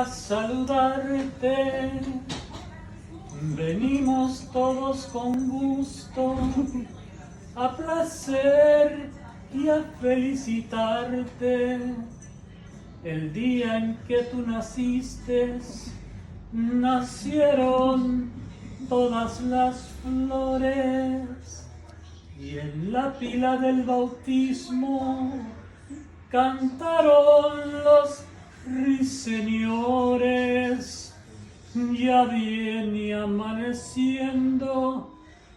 A saludarte, venimos todos con gusto, a placer y a felicitarte. El día en que tú naciste, nacieron todas las flores, y en la pila del bautismo cantaron los ruiseñores. Ya viene amaneciendo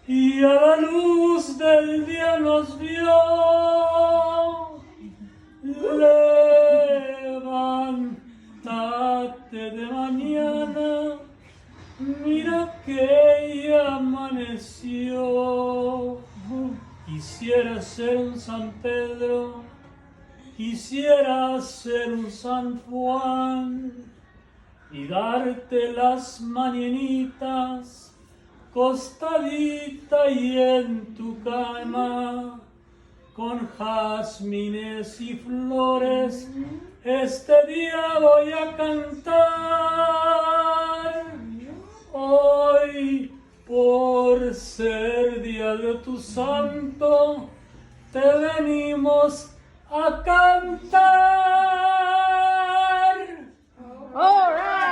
y a la luz del día nos vio. Levántate de mañana, mira que ya amaneció. Quisiera ser un San Pedro, quisiera ser un San Juan y darte las mañanitas costadita y en tu cama con jazmines y flores. Este día voy a cantar. Hoy, por ser día de tu santo, te venimos a cantar. All right.